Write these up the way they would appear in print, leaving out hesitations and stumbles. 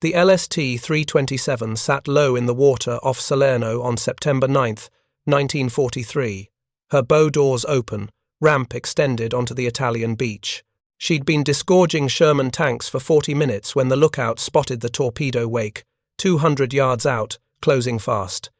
The LST-327 sat low in the water off Salerno on September 9, 1943. Her bow doors open, ramp extended onto the Italian beach. She'd been disgorging Sherman tanks for 40 minutes when the lookout spotted the torpedo wake, 200 yards out, closing fast.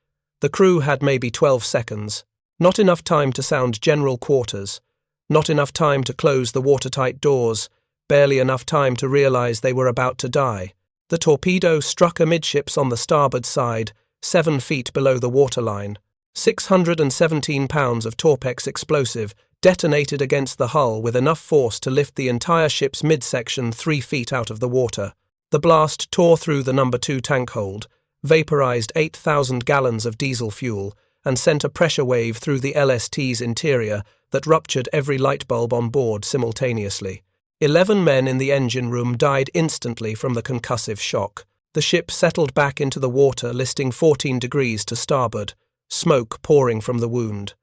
The crew had maybe 12 seconds. Not enough time to sound general quarters. Not enough time to close the watertight doors. Barely enough time to realize they were about to die. The torpedo struck amidships on the starboard side, 7 feet below the waterline. 617 pounds of torpex explosive detonated against the hull with enough force to lift the entire ship's midsection 3 feet out of the water. The blast tore through the No. 2 tank hold, vaporized 8,000 gallons of diesel fuel, and sent a pressure wave through the LST's interior that ruptured every light bulb on board simultaneously. 11 men in the engine room died instantly from the concussive shock. The ship settled back into the water, listing 14 degrees to starboard, smoke pouring from the wound.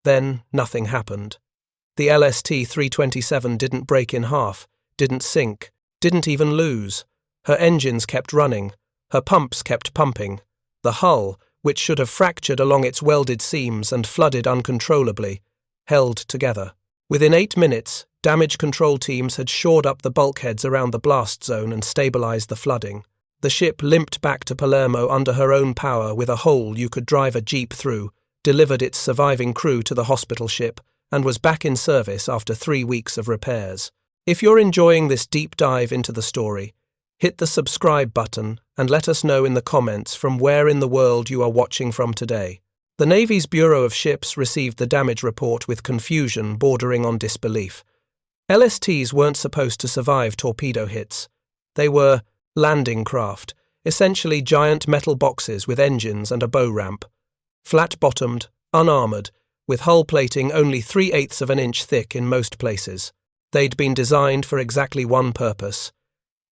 Then nothing happened. The LST-327 didn't break in half, didn't sink, didn't even lose. Her engines kept running, her pumps kept pumping. The hull, which should have fractured along its welded seams and flooded uncontrollably, held together. Within 8 minutes, damage control teams had shored up the bulkheads around the blast zone and stabilized the flooding. The ship limped back to Palermo under her own power with a hole you could drive a jeep through, delivered its surviving crew to the hospital ship, and was back in service after 3 weeks of repairs. If you're enjoying this deep dive into the story, hit the subscribe button and let us know in the comments from where in the world you are watching from today. The Navy's Bureau of Ships received the damage report with confusion bordering on disbelief. LSTs weren't supposed to survive torpedo hits. They were landing craft, essentially giant metal boxes with engines and a bow ramp. Flat-bottomed, unarmoured, with hull plating only 3/8 of an inch thick in most places. They'd been designed for exactly one purpose: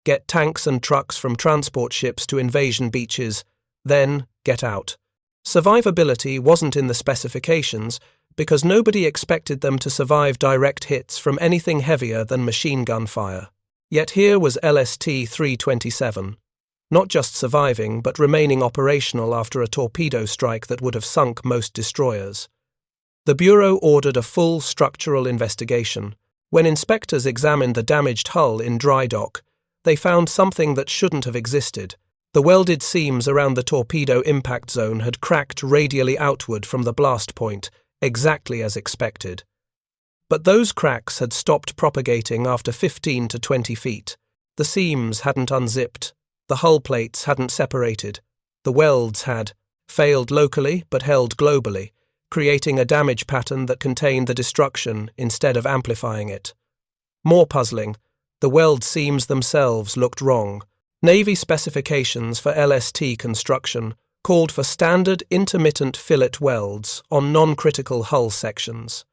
get tanks and trucks from transport ships to invasion beaches, then get out. Survivability wasn't in the specifications because nobody expected them to survive direct hits from anything heavier than machine gun fire. Yet here was LST-327, not just surviving but remaining operational after a torpedo strike that would have sunk most destroyers. The Bureau ordered a full structural investigation. When inspectors examined the damaged hull in dry dock, they found something that shouldn't have existed. The welded seams around the torpedo impact zone had cracked radially outward from the blast point, exactly as expected. But those cracks had stopped propagating after 15 to 20 feet. The seams hadn't unzipped, the hull plates hadn't separated, the welds had failed locally but held globally, creating a damage pattern that contained the destruction instead of amplifying it. More puzzling, the weld seams themselves looked wrong. Navy specifications for LST construction called for standard intermittent fillet welds on non-critical hull sections.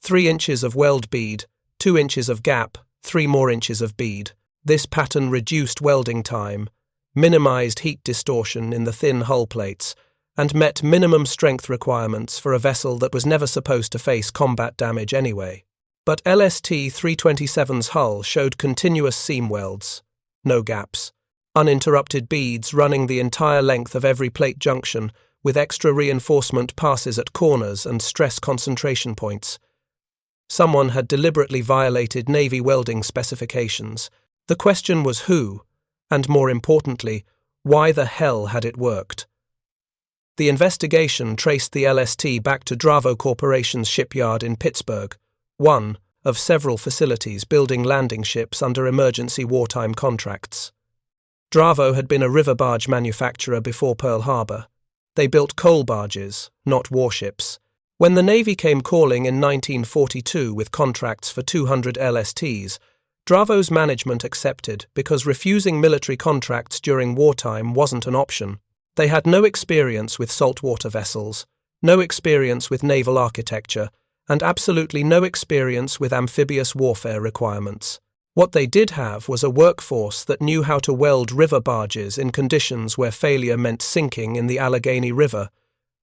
3 inches of weld bead, 2 inches of gap, 3 more inches of bead. This pattern reduced welding time, minimized heat distortion in the thin hull plates, and met minimum strength requirements for a vessel that was never supposed to face combat damage anyway. But LST-327's hull showed continuous seam welds, no gaps, uninterrupted beads running the entire length of every plate junction, with extra reinforcement passes at corners and stress concentration points. Someone had deliberately violated Navy welding specifications. The question was who, and more importantly, why the hell had it worked? The investigation traced the LST back to Dravo Corporation's shipyard in Pittsburgh, one of several facilities building landing ships under emergency wartime contracts. Dravo had been a river barge manufacturer before Pearl Harbor. They built coal barges, not warships. When the Navy came calling in 1942 with contracts for 200 LSTs, Dravo's management accepted because refusing military contracts during wartime wasn't an option. They had no experience with saltwater vessels, no experience with naval architecture, and absolutely no experience with amphibious warfare requirements. What they did have was a workforce that knew how to weld river barges in conditions where failure meant sinking in the Allegheny River,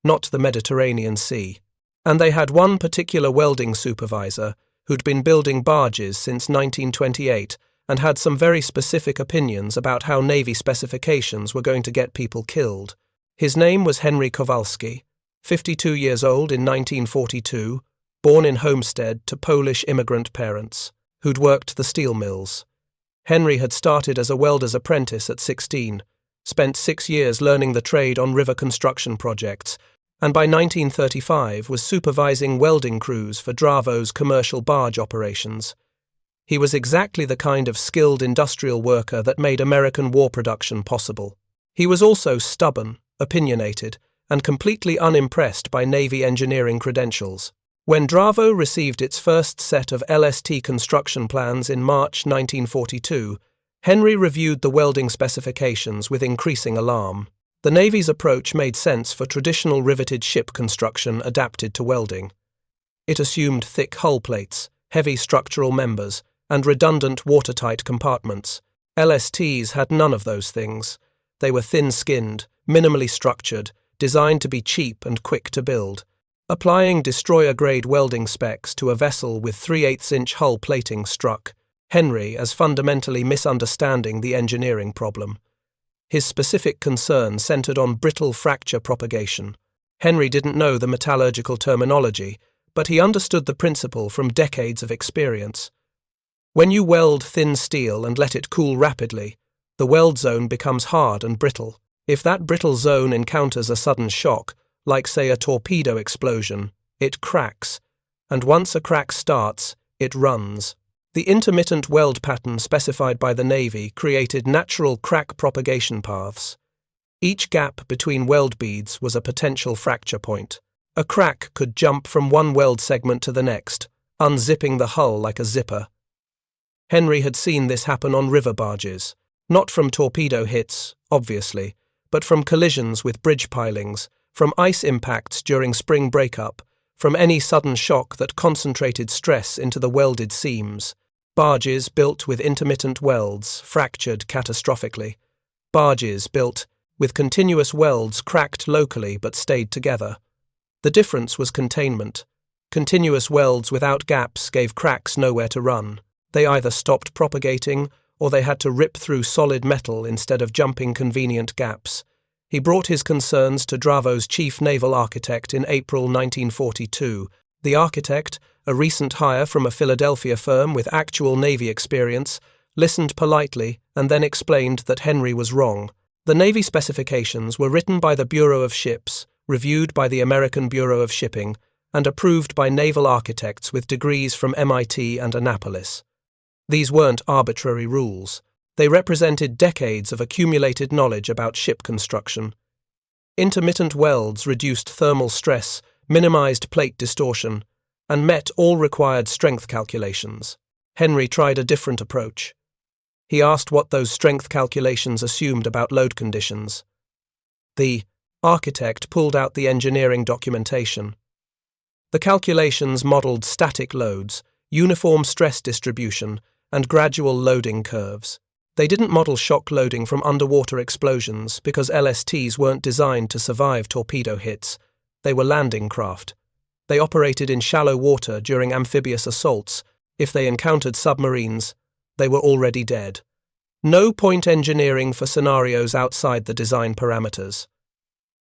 not the Mediterranean Sea. And they had one particular welding supervisor who'd been building barges since 1928 and had some very specific opinions about how Navy specifications were going to get people killed. His name was Henry Kowalski, 52 years old in 1942, born in Homestead to Polish immigrant parents, who'd worked the steel mills. Henry had started as a welder's apprentice at 16, spent 6 years learning the trade on river construction projects, and by 1935 was supervising welding crews for Dravo's commercial barge operations. He was exactly the kind of skilled industrial worker that made American war production possible. He was also stubborn, opinionated, and completely unimpressed by Navy engineering credentials. When Dravo received its first set of LST construction plans in March 1942, Henry reviewed the welding specifications with increasing alarm. The Navy's approach made sense for traditional riveted ship construction adapted to welding. It assumed thick hull plates, heavy structural members, and redundant watertight compartments. LSTs had none of those things. They were thin-skinned, minimally structured, designed to be cheap and quick to build. Applying destroyer-grade welding specs to a vessel with 3/8-inch hull plating struck Henry as fundamentally misunderstanding the engineering problem. His specific concern centered on brittle fracture propagation. Henry didn't know the metallurgical terminology, but he understood the principle from decades of experience. When you weld thin steel and let it cool rapidly, the weld zone becomes hard and brittle. If that brittle zone encounters a sudden shock, like say a torpedo explosion, it cracks, and once a crack starts, it runs. The intermittent weld pattern specified by the Navy created natural crack propagation paths. Each gap between weld beads was a potential fracture point. A crack could jump from one weld segment to the next, unzipping the hull like a zipper. Henry had seen this happen on river barges, not from torpedo hits, obviously, but from collisions with bridge pilings, from ice impacts during spring breakup, from any sudden shock that concentrated stress into the welded seams. Barges built with intermittent welds fractured catastrophically. Barges built with continuous welds cracked locally but stayed together. The difference was containment. Continuous welds without gaps gave cracks nowhere to run. They either stopped propagating or they had to rip through solid metal instead of jumping convenient gaps. He brought his concerns to Dravo's chief naval architect in April 1942. The architect, a recent hire from a Philadelphia firm with actual Navy experience, listened politely and then explained that Henry was wrong. The Navy specifications were written by the Bureau of Ships, reviewed by the American Bureau of Shipping, and approved by naval architects with degrees from MIT and Annapolis. These weren't arbitrary rules. They represented decades of accumulated knowledge about ship construction. Intermittent welds reduced thermal stress, minimized plate distortion, and met all required strength calculations. Henry tried a different approach. He asked what those strength calculations assumed about load conditions. The architect pulled out the engineering documentation. The calculations modeled static loads, uniform stress distribution, and gradual loading curves. They didn't model shock loading from underwater explosions because LSTs weren't designed to survive torpedo hits. They were landing craft. They operated in shallow water during amphibious assaults. If they encountered submarines, they were already dead. No point engineering for scenarios outside the design parameters.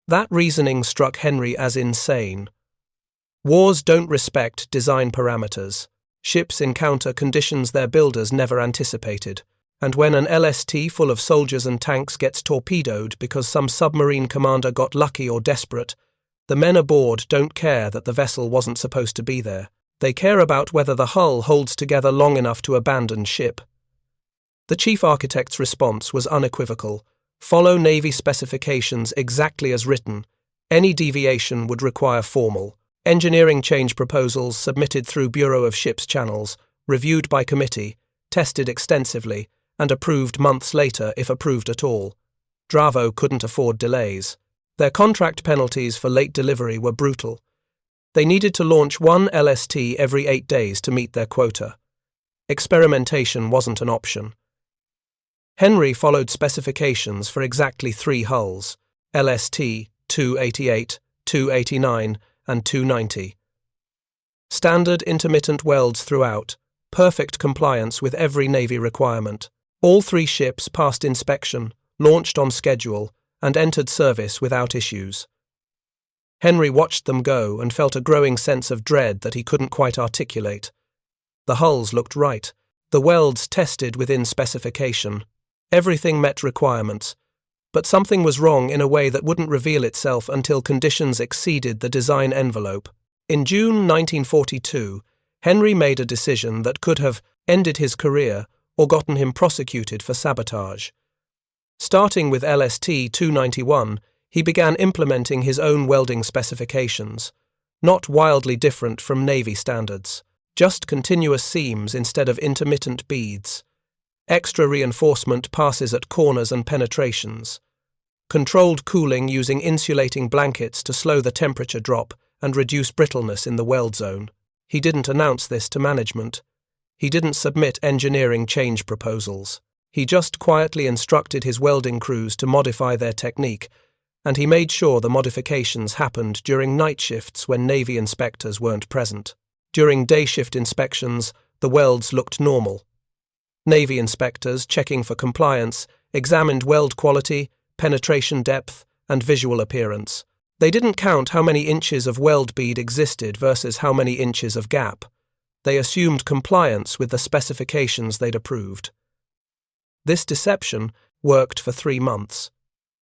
That reasoning struck Henry as insane. Wars don't respect design parameters. Ships encounter conditions their builders never anticipated. And when an LST full of soldiers and tanks gets torpedoed because some submarine commander got lucky or desperate, the men aboard don't care that the vessel wasn't supposed to be there. They care about whether the hull holds together long enough to abandon ship. The chief architect's response was unequivocal. Follow Navy specifications exactly as written. Any deviation would require formal engineering change proposals submitted through Bureau of Ships channels, reviewed by committee, tested extensively, and approved months later if approved at all. Dravo couldn't afford delays. Their contract penalties for late delivery were brutal. They needed to launch one LST every 8 days to meet their quota. Experimentation wasn't an option. Henry followed specifications for exactly 3 hulls, LST 288, 289, and 290. Standard intermittent welds throughout, perfect compliance with every Navy requirement. All 3 ships passed inspection, launched on schedule, and entered service without issues. Henry watched them go and felt a growing sense of dread that he couldn't quite articulate. The hulls looked right, the welds tested within specification. Everything met requirements, but something was wrong in a way that wouldn't reveal itself until conditions exceeded the design envelope. In June 1942, Henry made a decision that could have ended his career or gotten him prosecuted for sabotage. Starting with LST 291, he began implementing his own welding specifications, not wildly different from Navy standards, just continuous seams instead of intermittent beads, extra reinforcement passes at corners and penetrations, controlled cooling using insulating blankets to slow the temperature drop and reduce brittleness in the weld zone. He didn't announce this to management. He didn't submit engineering change proposals. He just quietly instructed his welding crews to modify their technique, and he made sure the modifications happened during night shifts when Navy inspectors weren't present. During day shift inspections, the welds looked normal. Navy inspectors, checking for compliance, examined weld quality, penetration depth, and visual appearance. They didn't count how many inches of weld bead existed versus how many inches of gap. They assumed compliance with the specifications they'd approved. This deception worked for 3 months.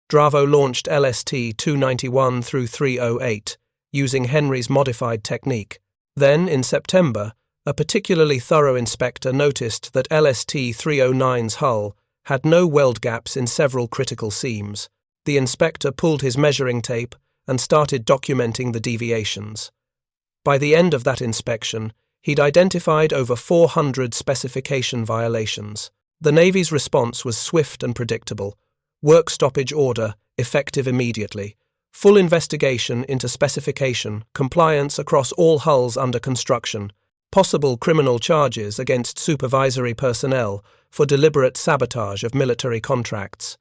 Dravo launched LST 291 through 308, using Henry's modified technique. Then, in September, a particularly thorough inspector noticed that LST 309's hull had no weld gaps in several critical seams. The inspector pulled his measuring tape and started documenting the deviations. By the end of that inspection, he'd identified over 400 specification violations. The Navy's response was swift and predictable. Work stoppage order, effective immediately. Full investigation into specification, compliance across all hulls under construction. Possible criminal charges against supervisory personnel for deliberate sabotage of military contracts.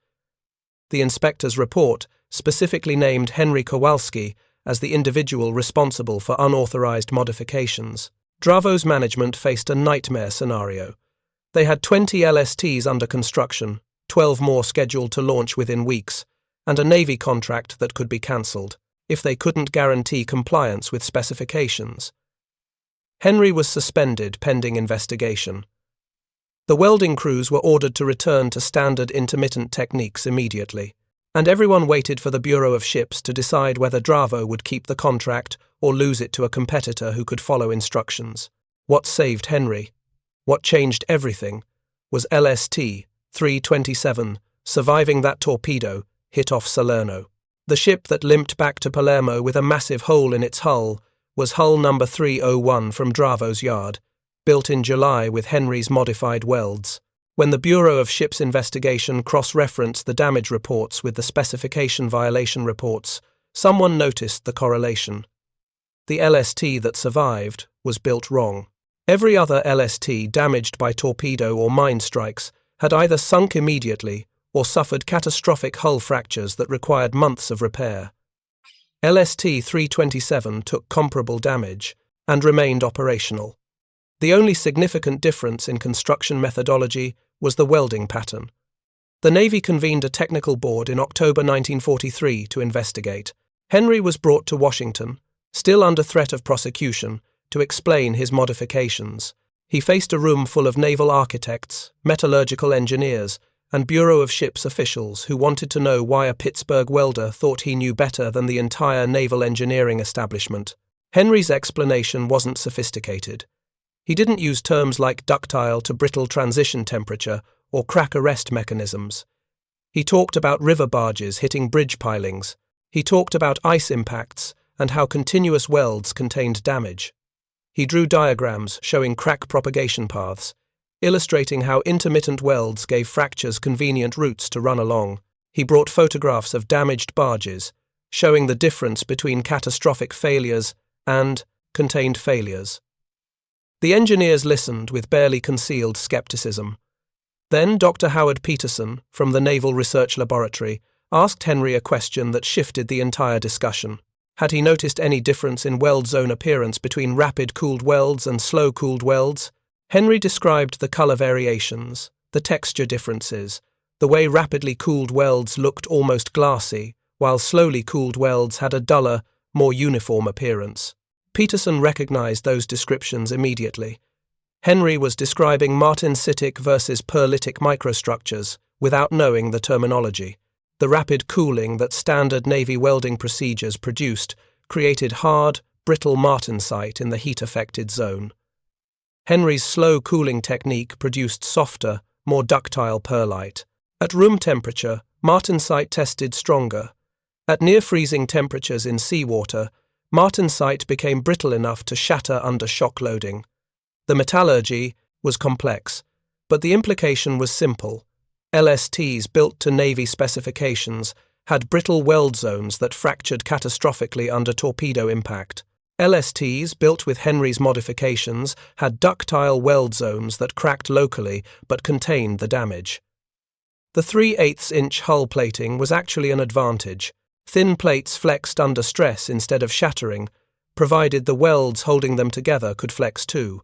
The inspector's report specifically named Henry Kowalski as the individual responsible for unauthorized modifications. Dravo's management faced a nightmare scenario. They had 20 LSTs under construction, 12 more scheduled to launch within weeks, and a Navy contract that could be cancelled if they couldn't guarantee compliance with specifications. Henry was suspended pending investigation. The welding crews were ordered to return to standard intermittent techniques immediately, and everyone waited for the Bureau of Ships to decide whether Dravo would keep the contract or lose it to a competitor who could follow instructions. What saved Henry, what changed everything, was LST 327 surviving that torpedo hit off Salerno. The ship that limped back to Palermo with a massive hole in its hull was hull number 301 from Dravo's yard, built in July with Henry's modified welds. When the Bureau of Ships investigation cross-referenced the damage reports with the specification violation reports, someone noticed the correlation. The LST that survived was built wrong. Every other LST damaged by torpedo or mine strikes had either sunk immediately or suffered catastrophic hull fractures that required months of repair. LST 327 took comparable damage and remained operational. The only significant difference in construction methodology was the welding pattern. The Navy convened a technical board in October 1943 to investigate. Henry was brought to Washington, still under threat of prosecution, to explain his modifications. He faced a room full of naval architects, metallurgical engineers, and Bureau of Ships officials who wanted to know why a Pittsburgh welder thought he knew better than the entire naval engineering establishment. Henry's explanation wasn't sophisticated. He didn't use terms like ductile to brittle transition temperature or crack arrest mechanisms. He talked about river barges hitting bridge pilings. He talked about ice impacts and how continuous welds contained damage. He drew diagrams showing crack propagation paths, illustrating how intermittent welds gave fractures convenient routes to run along. He brought photographs of damaged barges, showing the difference between catastrophic failures and contained failures. The engineers listened with barely concealed skepticism. Then Dr. Howard Peterson, from the Naval Research Laboratory, asked Henry a question that shifted the entire discussion. Had he noticed any difference in weld zone appearance between rapid-cooled welds and slow-cooled welds? Henry described the color variations, the texture differences, the way rapidly cooled welds looked almost glassy, while slowly cooled welds had a duller, more uniform appearance. Peterson recognized those descriptions immediately. Henry was describing martensitic versus pearlitic microstructures without knowing the terminology. The rapid cooling that standard Navy welding procedures produced created hard, brittle martensite in the heat-affected zone. Henry's slow cooling technique produced softer, more ductile pearlite. At room temperature, martensite tested stronger. At near-freezing temperatures in seawater, martensite became brittle enough to shatter under shock loading. The metallurgy was complex, but the implication was simple. LSTs built to Navy specifications had brittle weld zones that fractured catastrophically under torpedo impact. LSTs, built with Henry's modifications, had ductile weld zones that cracked locally but contained the damage. The 3/8-inch hull plating was actually an advantage. Thin plates flexed under stress instead of shattering, provided the welds holding them together could flex too.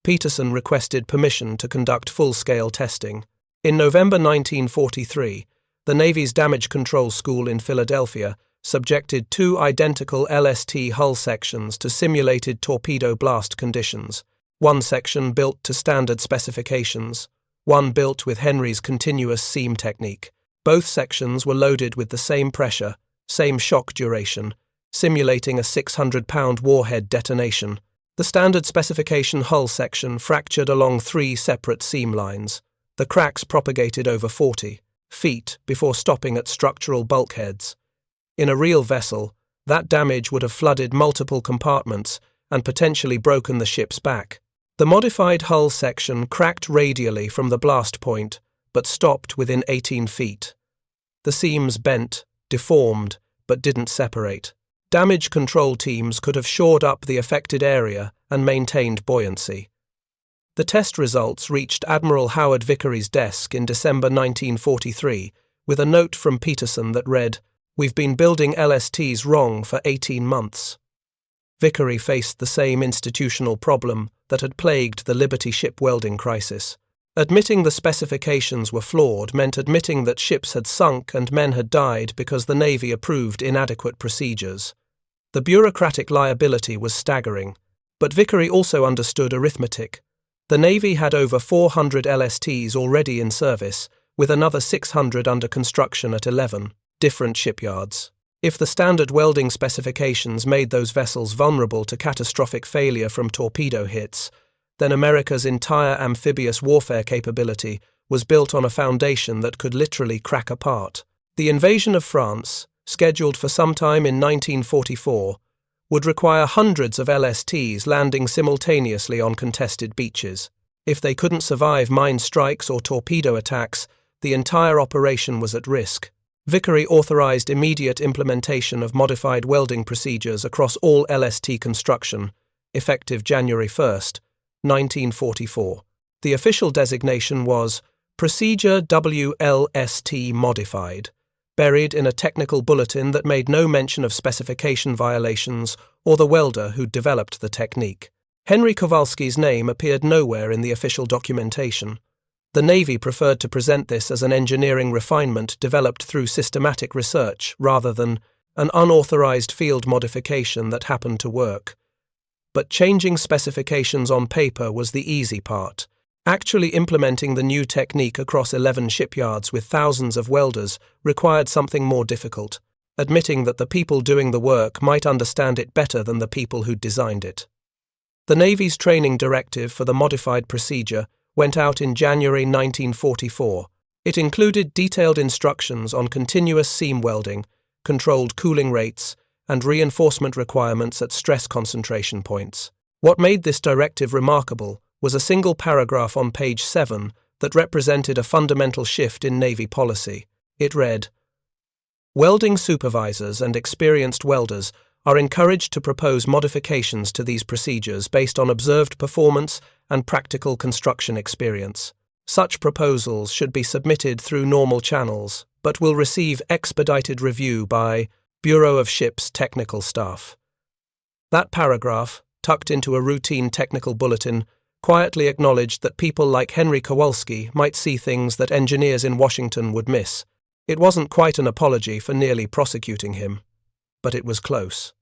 Peterson requested permission to conduct full-scale testing. In November 1943, the Navy's Damage Control School in Philadelphia subjected 2 identical LST hull sections to simulated torpedo blast conditions. One section built to standard specifications, one built with Henry's continuous seam technique. Both sections were loaded with the same pressure, same shock duration, simulating a 600-pound warhead detonation. The standard specification hull section fractured along 3 separate seam lines. The cracks propagated over 40 feet before stopping at structural bulkheads. In a real vessel, that damage would have flooded multiple compartments and potentially broken the ship's back. The modified hull section cracked radially from the blast point, but stopped within 18 feet. The seams bent, deformed, but didn't separate. Damage control teams could have shored up the affected area and maintained buoyancy. The test results reached Admiral Howard Vickery's desk in December 1943 with a note from Peterson that read, "We've been building LSTs wrong for 18 months." Vickery faced the same institutional problem that had plagued the Liberty ship welding crisis. Admitting the specifications were flawed meant admitting that ships had sunk and men had died because the Navy approved inadequate procedures. The bureaucratic liability was staggering, but Vickery also understood arithmetic. The Navy had over 400 LSTs already in service, with another 600 under construction at 11 different shipyards. If the standard welding specifications made those vessels vulnerable to catastrophic failure from torpedo hits, then America's entire amphibious warfare capability was built on a foundation that could literally crack apart. The invasion of France, scheduled for sometime in 1944, would require hundreds of LSTs landing simultaneously on contested beaches. If they couldn't survive mine strikes or torpedo attacks, the entire operation was at risk. Vickery authorized immediate implementation of modified welding procedures across all LST construction, effective January 1, 1944. The official designation was Procedure WLST Modified, buried in a technical bulletin that made no mention of specification violations or the welder who developed the technique. Henry Kowalski's name appeared nowhere in the official documentation. The Navy preferred to present this as an engineering refinement developed through systematic research rather than an unauthorized field modification that happened to work. But changing specifications on paper was the easy part. Actually implementing the new technique across 11 shipyards with thousands of welders required something more difficult, admitting that the people doing the work might understand it better than the people who designed it. The Navy's training directive for the modified procedure went out in January 1944. It included detailed instructions on continuous seam welding, controlled cooling rates, and reinforcement requirements at stress concentration points. What made this directive remarkable was a single paragraph on page 7 that represented a fundamental shift in Navy policy. It read, "Welding supervisors and experienced welders are encouraged to propose modifications to these procedures based on observed performance and practical construction experience. Such proposals should be submitted through normal channels, but will receive expedited review by Bureau of Ships Technical Staff." That paragraph, tucked into a routine technical bulletin, quietly acknowledged that people like Henry Kowalski might see things that engineers in Washington would miss. It wasn't quite an apology for nearly prosecuting him, but it was close.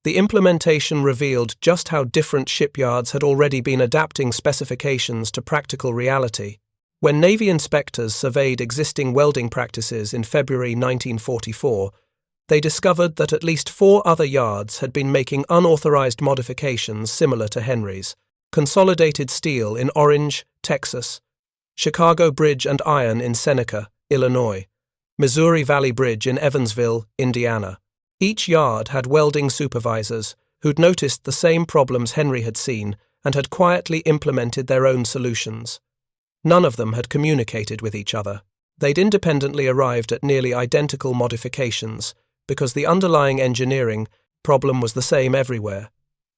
The implementation revealed just how different shipyards had already been adapting specifications to practical reality. When Navy inspectors surveyed existing welding practices in February 1944, they discovered that at least 4 other yards had been making unauthorized modifications similar to Henry's: Consolidated Steel in Orange, Texas; Chicago Bridge and Iron in Seneca, Illinois; Missouri Valley Bridge in Evansville, Indiana. Each yard had welding supervisors who'd noticed the same problems Henry had seen and had quietly implemented their own solutions. None of them had communicated with each other. They'd independently arrived at nearly identical modifications because the underlying engineering problem was the same everywhere.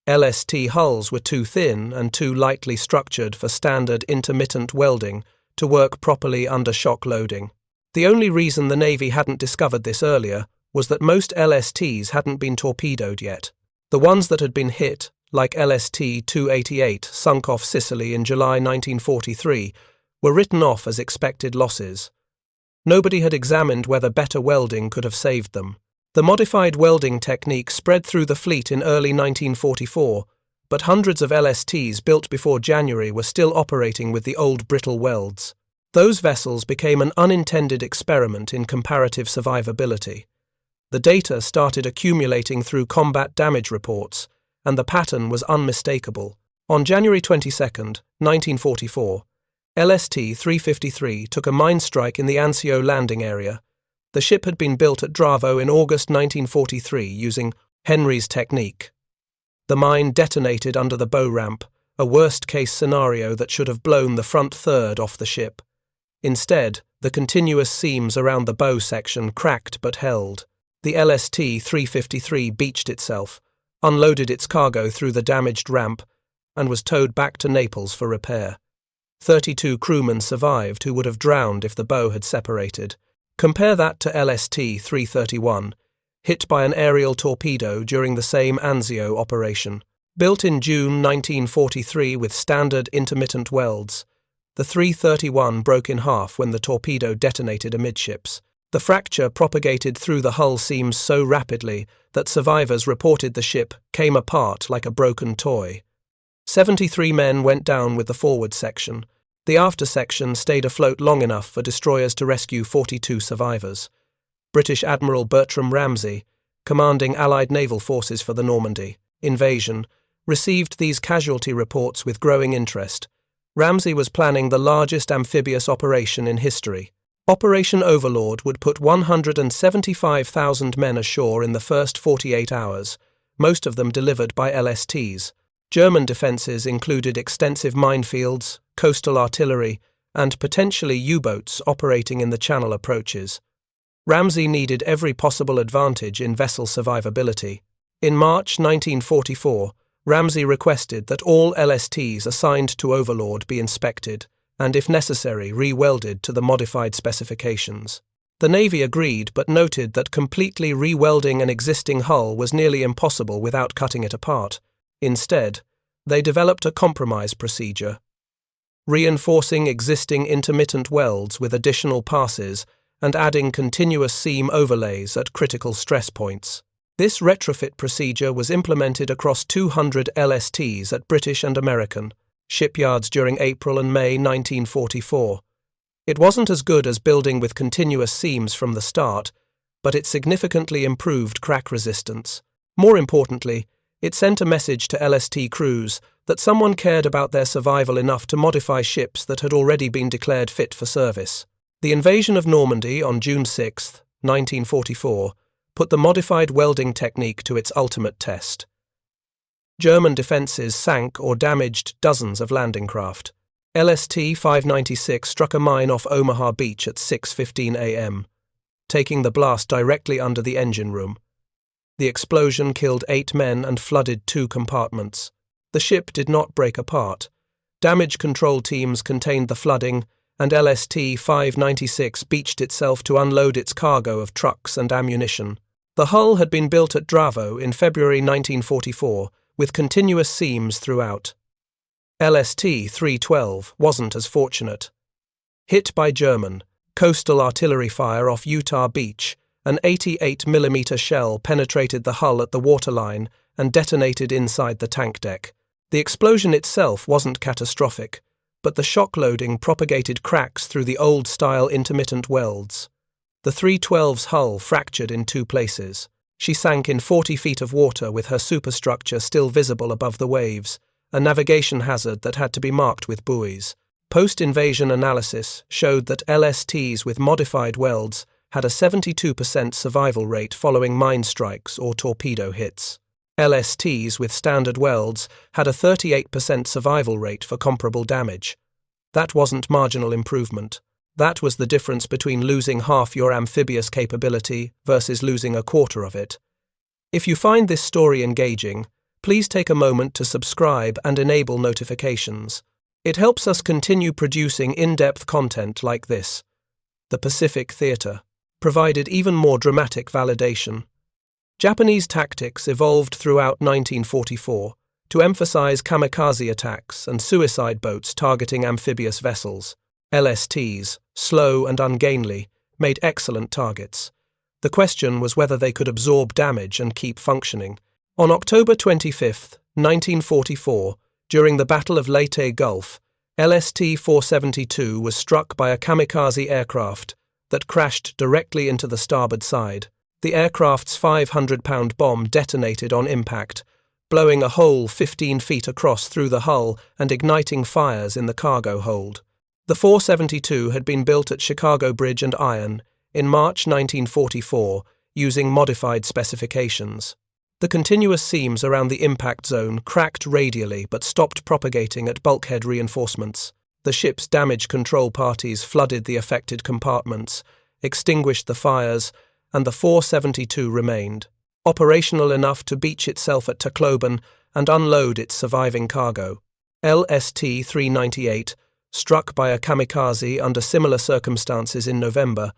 LST hulls were too thin and too lightly structured for standard intermittent welding to work properly under shock loading. The only reason the Navy hadn't discovered this earlier was that most LSTs hadn't been torpedoed yet. The ones that had been hit, like LST-288, sunk off Sicily in July 1943, were written off as expected losses. Nobody had examined whether better welding could have saved them. The modified welding technique spread through the fleet in early 1944, but hundreds of LSTs built before January were still operating with the old brittle welds. Those vessels became an unintended experiment in comparative survivability. The data started accumulating through combat damage reports, and the pattern was unmistakable. On January 22, 1944, LST-353 took a mine strike in the Anzio landing area. The ship had been built at Dravo in August 1943 using Henry's technique. The mine detonated under the bow ramp, a worst-case scenario that should have blown the front third off the ship. Instead, the continuous seams around the bow section cracked but held. The LST-353 beached itself, unloaded its cargo through the damaged ramp, and was towed back to Naples for repair. 32 crewmen survived who would have drowned if the bow had separated. Compare that to LST-331, hit by an aerial torpedo during the same Anzio operation. Built in June 1943 with standard intermittent welds, the 331 broke in half when the torpedo detonated amidships. The fracture propagated through the hull seams so rapidly that survivors reported the ship came apart like a broken toy. 73 men went down with the forward section. The after section stayed afloat long enough for destroyers to rescue 42 survivors. British Admiral Bertram Ramsay, commanding Allied naval forces for the Normandy invasion, received these casualty reports with growing interest. Ramsay was planning the largest amphibious operation in history. Operation Overlord would put 175,000 men ashore in the first 48 hours, most of them delivered by LSTs. German defences included extensive minefields, coastal artillery, and potentially U-boats operating in the channel approaches. Ramsay needed every possible advantage in vessel survivability. In March 1944, Ramsay requested that all LSTs assigned to Overlord be inspected and, if necessary, re-welded to the modified specifications. The Navy agreed but noted that completely re-welding an existing hull was nearly impossible without cutting it apart. Instead, they developed a compromise procedure, reinforcing existing intermittent welds with additional passes and adding continuous seam overlays at critical stress points. This retrofit procedure was implemented across 200 LSTs at British and American shipyards during April and May 1944. It wasn't as good as building with continuous seams from the start, but it significantly improved crack resistance. More importantly, it sent a message to LST crews that someone cared about their survival enough to modify ships that had already been declared fit for service. The invasion of Normandy on June 6, 1944, put the modified welding technique to its ultimate test. German defences sank or damaged dozens of landing craft. LST-596 struck a mine off Omaha Beach at 6:15 a.m., taking the blast directly under the engine room. The explosion killed 8 men and flooded 2 compartments. The ship did not break apart. Damage control teams contained the flooding, and LST-596 beached itself to unload its cargo of trucks and ammunition. The hull had been built at Dravo in February 1944, with continuous seams throughout. LST-312 wasn't as fortunate. Hit by German coastal artillery fire off Utah Beach, an 88mm shell penetrated the hull at the waterline and detonated inside the tank deck. The explosion itself wasn't catastrophic, but the shock loading propagated cracks through the old-style intermittent welds. The 312's hull fractured in 2 places. She sank in 40 feet of water with her superstructure still visible above the waves, a navigation hazard that had to be marked with buoys. Post-invasion analysis showed that LSTs with modified welds had a 72% survival rate following mine strikes or torpedo hits. LSTs with standard welds had a 38% survival rate for comparable damage. That wasn't marginal improvement. That was the difference between losing half your amphibious capability versus losing a quarter of it. If you find this story engaging, please take a moment to subscribe and enable notifications. It helps us continue producing in-depth content like this. The Pacific Theater provided even more dramatic validation. Japanese tactics evolved throughout 1944 to emphasize kamikaze attacks and suicide boats targeting amphibious vessels. LSTs, slow and ungainly, made excellent targets. The question was whether they could absorb damage and keep functioning. On October 25, 1944, during the Battle of Leyte Gulf, LST-472 was struck by a kamikaze aircraft that crashed directly into the starboard side. The aircraft's 500-pound bomb detonated on impact, blowing a hole 15 feet across through the hull and igniting fires in the cargo hold. The 472 had been built at Chicago Bridge and Iron in March 1944 using modified specifications. The continuous seams around the impact zone cracked radially but stopped propagating at bulkhead reinforcements. The ship's damage control parties flooded the affected compartments, extinguished the fires, and the 472 remained, operational enough to beach itself at Tacloban and unload its surviving cargo. LST-398, struck by a kamikaze under similar circumstances in November,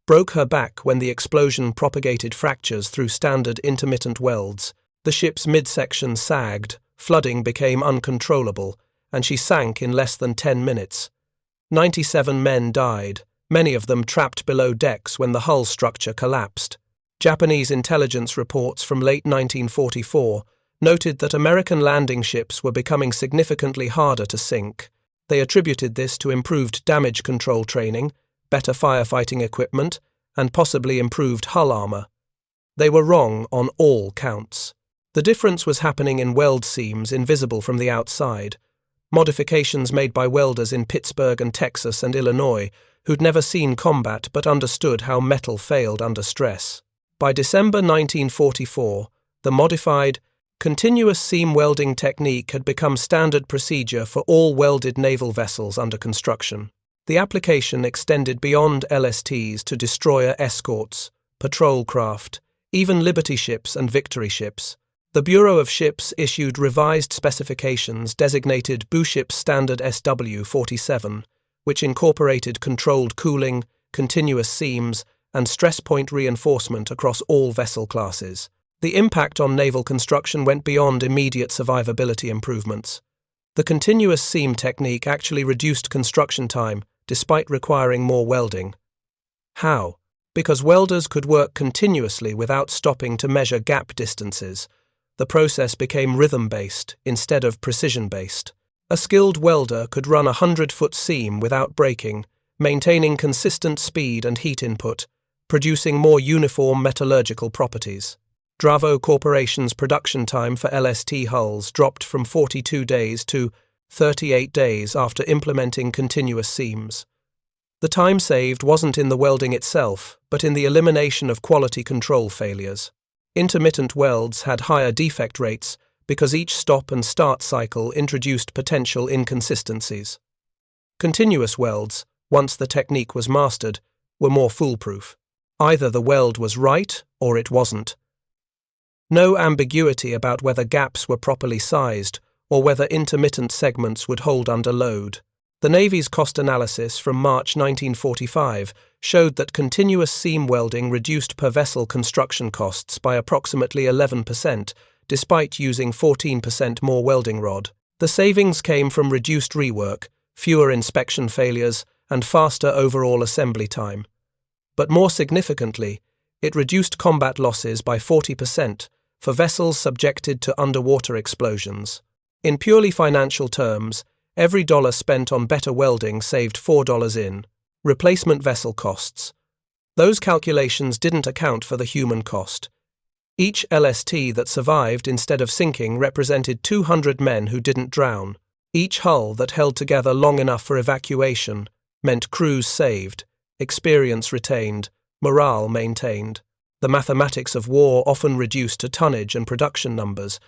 broke her back when the explosion propagated fractures through standard intermittent welds. The ship's midsection sagged, flooding became uncontrollable, and she sank in less than 10 minutes. 97 men died, many of them trapped below decks when the hull structure collapsed. Japanese intelligence reports from late 1944 noted that American landing ships were becoming significantly harder to sink. They attributed this to improved damage control training, better firefighting equipment, and possibly improved hull armor. They were wrong on all counts. The difference was happening in weld seams invisible from the outside, modifications made by welders in Pittsburgh and Texas and Illinois who'd never seen combat but understood how metal failed under stress. By December 1944, the modified, continuous seam welding technique had become standard procedure for all welded naval vessels under construction. The application extended beyond LSTs to destroyer escorts, patrol craft, even Liberty ships and Victory ships. The Bureau of Ships issued revised specifications designated Buship Standard SW-47, which incorporated controlled cooling, continuous seams, and stress point reinforcement across all vessel classes. The impact on naval construction went beyond immediate survivability improvements. The continuous seam technique actually reduced construction time, despite requiring more welding. How? Because welders could work continuously without stopping to measure gap distances. The process became rhythm-based instead of precision-based. A skilled welder could run a 100-foot seam without breaking, maintaining consistent speed and heat input, producing more uniform metallurgical properties. Dravo Corporation's production time for LST hulls dropped from 42 days to 38 days after implementing continuous seams. The time saved wasn't in the welding itself, but in the elimination of quality control failures. Intermittent welds had higher defect rates because each stop and start cycle introduced potential inconsistencies. Continuous welds, once the technique was mastered, were more foolproof. Either the weld was right or it wasn't. No ambiguity about whether gaps were properly sized or whether intermittent segments would hold under load. The Navy's cost analysis from March 1945 showed that continuous seam welding reduced per vessel construction costs by approximately 11%, despite using 14% more welding rod. The savings came from reduced rework, fewer inspection failures, and faster overall assembly time. But more significantly, it reduced combat losses by 40% for vessels subjected to underwater explosions. In purely financial terms, every dollar spent on better welding saved $4 in replacement vessel costs. Those calculations didn't account for the human cost. Each LST that survived instead of sinking represented 200 men who didn't drown. Each hull that held together long enough for evacuation meant crews saved, experience retained, morale maintained. The mathematics of war often reduced to tonnage and production numbers,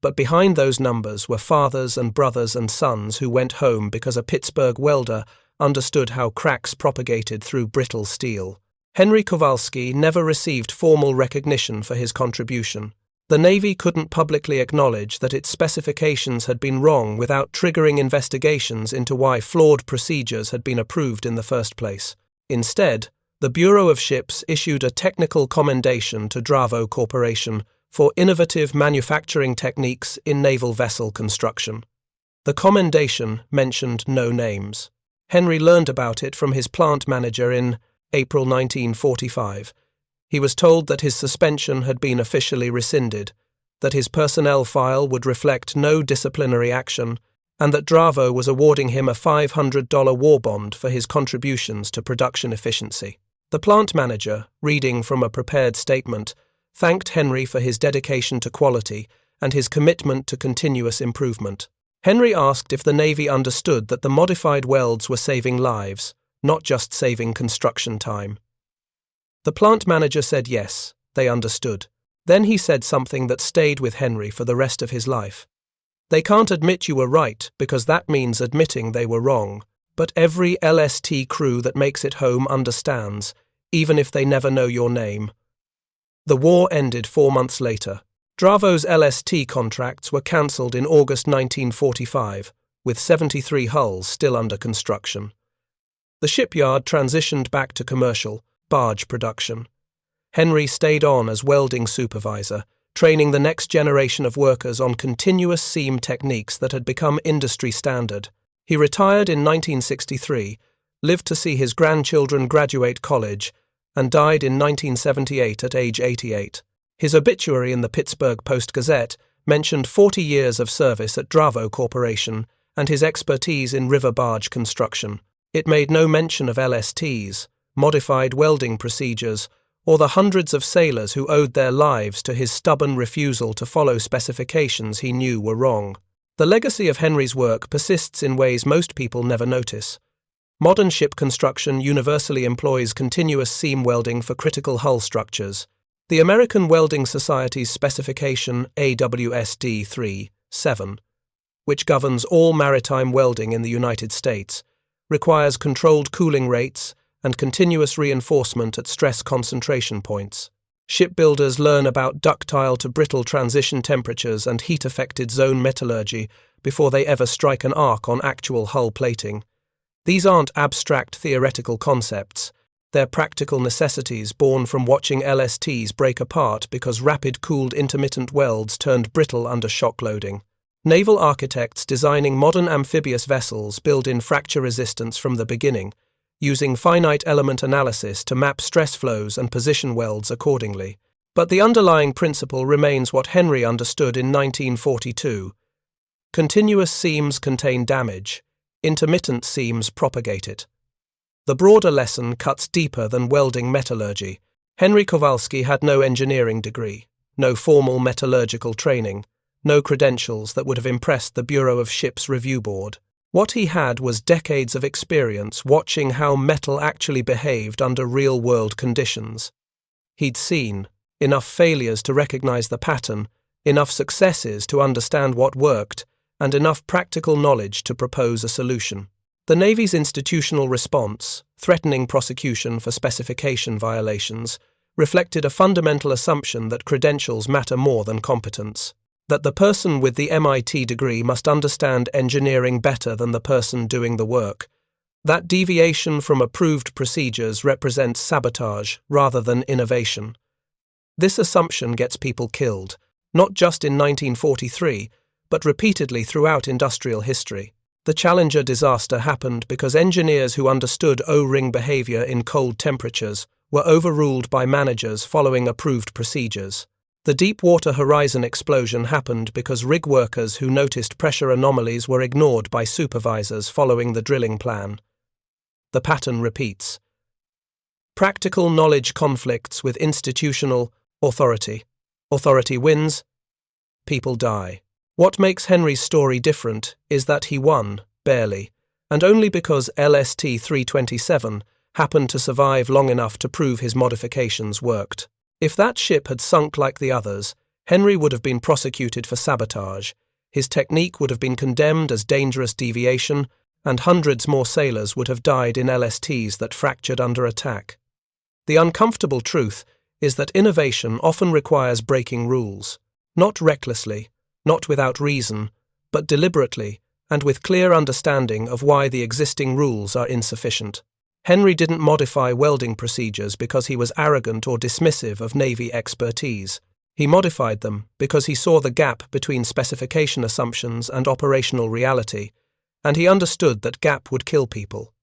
but behind those numbers were fathers and brothers and sons who went home because a Pittsburgh welder understood how cracks propagated through brittle steel. Henry Kowalski never received formal recognition for his contribution. The Navy couldn't publicly acknowledge that its specifications had been wrong without triggering investigations into why flawed procedures had been approved in the first place. Instead, the Bureau of Ships issued a technical commendation to Dravo Corporation for innovative manufacturing techniques in naval vessel construction. The commendation mentioned no names. Henry learned about it from his plant manager in April 1945. He was told that his suspension had been officially rescinded, that his personnel file would reflect no disciplinary action, and that Dravo was awarding him a $500 war bond for his contributions to production efficiency. The plant manager, reading from a prepared statement, thanked Henry for his dedication to quality and his commitment to continuous improvement. Henry asked if the Navy understood that the modified welds were saving lives, not just saving construction time. The plant manager said yes, they understood. Then he said something that stayed with Henry for the rest of his life. They can't admit you were right because that means admitting they were wrong, but every LST crew that makes it home understands, even if they never know your name. The war ended 4 months later. Dravo's LST contracts were cancelled in August 1945, with 73 hulls still under construction. The shipyard transitioned back to commercial, barge production. Henry stayed on as welding supervisor, training the next generation of workers on continuous seam techniques that had become industry standard. He retired in 1963, lived to see his grandchildren graduate college, and died in 1978 at age 88. His obituary in the Pittsburgh Post-Gazette mentioned 40 years of service at Dravo Corporation and his expertise in river barge construction. It made no mention of LSTs, modified welding procedures, or the hundreds of sailors who owed their lives to his stubborn refusal to follow specifications he knew were wrong. The legacy of Henry's work persists in ways most people never notice. Modern ship construction universally employs continuous seam welding for critical hull structures. The American Welding Society's specification AWSD 3-7, which governs all maritime welding in the United States, requires controlled cooling rates and continuous reinforcement at stress concentration points. Shipbuilders learn about ductile to brittle transition temperatures and heat-affected zone metallurgy before they ever strike an arc on actual hull plating. These aren't abstract theoretical concepts. They're practical necessities born from watching LSTs break apart because rapid-cooled intermittent welds turned brittle under shock loading. Naval architects designing modern amphibious vessels build in fracture resistance from the beginning, using finite element analysis to map stress flows and position welds accordingly. But the underlying principle remains what Henry understood in 1942. Continuous seams contain damage, intermittent seams propagate it. The broader lesson cuts deeper than welding metallurgy. Henry Kowalski had no engineering degree, no formal metallurgical training, no credentials that would have impressed the Bureau of Ships Review Board. What he had was decades of experience watching how metal actually behaved under real-world conditions. He'd seen enough failures to recognize the pattern, enough successes to understand what worked, and enough practical knowledge to propose a solution. The Navy's institutional response, threatening prosecution for specification violations, reflected a fundamental assumption that credentials matter more than competence. That the person with the MIT degree must understand engineering better than the person doing the work. That deviation from approved procedures represents sabotage rather than innovation. This assumption gets people killed, not just in 1943, but repeatedly throughout industrial history. The Challenger disaster happened because engineers who understood O-ring behavior in cold temperatures were overruled by managers following approved procedures. The Deepwater Horizon explosion happened because rig workers who noticed pressure anomalies were ignored by supervisors following the drilling plan. The pattern repeats. Practical knowledge conflicts with institutional authority. Authority wins, people die. What makes Henry's story different is that he won, barely, and only because LST 327 happened to survive long enough to prove his modifications worked. If that ship had sunk like the others, Henry would have been prosecuted for sabotage, his technique would have been condemned as dangerous deviation, and hundreds more sailors would have died in LSTs that fractured under attack. The uncomfortable truth is that innovation often requires breaking rules, not recklessly, not without reason, but deliberately and with clear understanding of why the existing rules are insufficient. Henry didn't modify welding procedures because he was arrogant or dismissive of Navy expertise. He modified them because he saw the gap between specification assumptions and operational reality, and he understood that gap would kill people.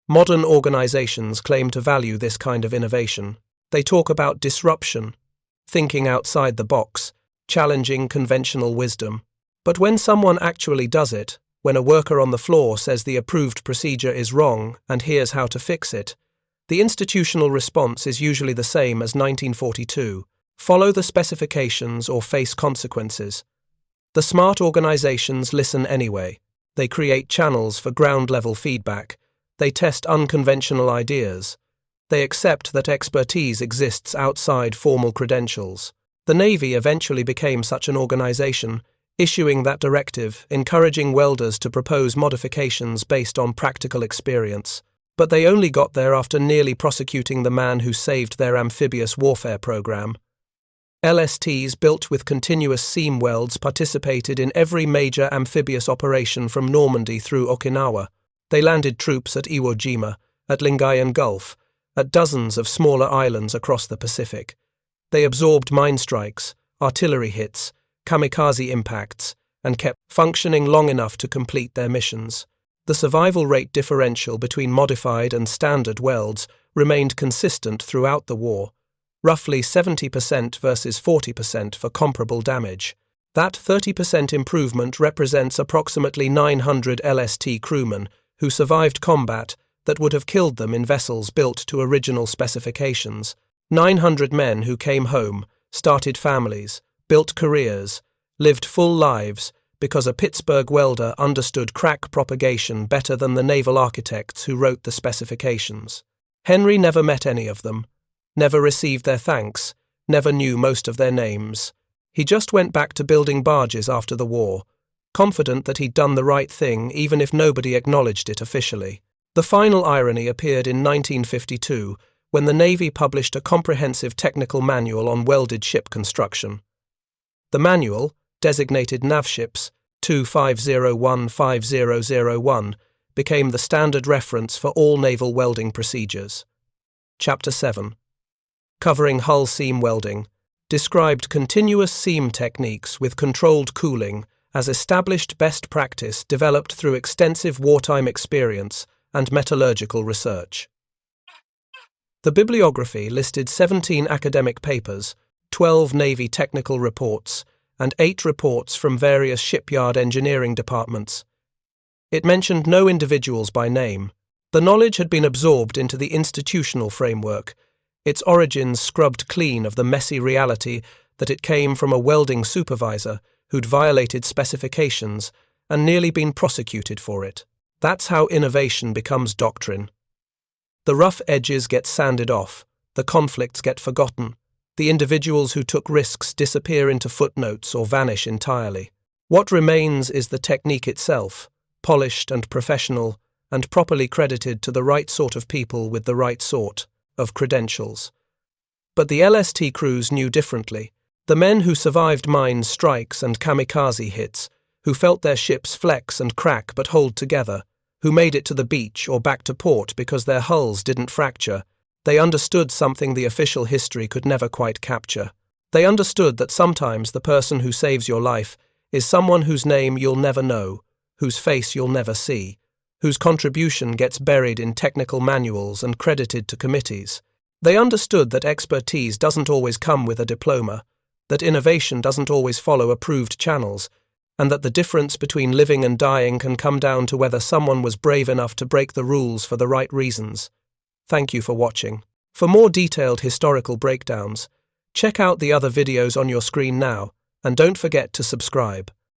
Modern organizations claim to value this kind of innovation. They talk about disruption, thinking outside the box, challenging conventional wisdom. But when someone actually does it, when a worker on the floor says the approved procedure is wrong and here's how to fix it, the institutional response is usually the same as 1942. Follow the specifications or face consequences. The smart organizations listen anyway. They create channels for ground-level feedback. They test unconventional ideas. They accept that expertise exists outside formal credentials. The Navy eventually became such an organization, issuing that directive, encouraging welders to propose modifications based on practical experience. But they only got there after nearly prosecuting the man who saved their amphibious warfare program. LSTs built with continuous seam welds participated in every major amphibious operation from Normandy through Okinawa. They landed troops at Iwo Jima, at Lingayen Gulf, at dozens of smaller islands across the Pacific. They absorbed mine strikes, artillery hits, kamikaze impacts, and kept functioning long enough to complete their missions. The survival rate differential between modified and standard welds remained consistent throughout the war, roughly 70% versus 40% for comparable damage. That 30% improvement represents approximately 900 LST crewmen who survived combat that would have killed them in vessels built to original specifications. 900 men who came home, started families, built careers, lived full lives because a Pittsburgh welder understood crack propagation better than the naval architects who wrote the specifications. Henry never met any of them, never received their thanks, never knew most of their names. He just went back to building barges after the war, confident that he'd done the right thing even if nobody acknowledged it officially. The final irony appeared in 1952 when the Navy published a comprehensive technical manual on welded ship construction. The manual, designated NAVShips 25015001, became the standard reference for all naval welding procedures. Chapter 7, covering hull seam welding, described continuous seam techniques with controlled cooling as established best practice developed through extensive wartime experience and metallurgical research. The bibliography listed 17 academic papers, 12 Navy technical reports, and 8 reports from various shipyard engineering departments. It mentioned no individuals by name. The knowledge had been absorbed into the institutional framework, its origins scrubbed clean of the messy reality that it came from a welding supervisor who'd violated specifications and nearly been prosecuted for it. That's how innovation becomes doctrine. The rough edges get sanded off, the conflicts get forgotten, the individuals who took risks disappear into footnotes or vanish entirely. What remains is the technique itself, polished and professional, and properly credited to the right sort of people with the right sort of credentials. But the LST crews knew differently. The men who survived mine strikes and kamikaze hits, who felt their ships flex and crack but hold together, who made it to the beach or back to port because their hulls didn't fracture, they understood something the official history could never quite capture. They understood that sometimes the person who saves your life is someone whose name you'll never know, whose face you'll never see, whose contribution gets buried in technical manuals and credited to committees. They understood that expertise doesn't always come with a diploma, that innovation doesn't always follow approved channels, and that the difference between living and dying can come down to whether someone was brave enough to break the rules for the right reasons. Thank you for watching. For more detailed historical breakdowns, check out the other videos on your screen now, and don't forget to subscribe.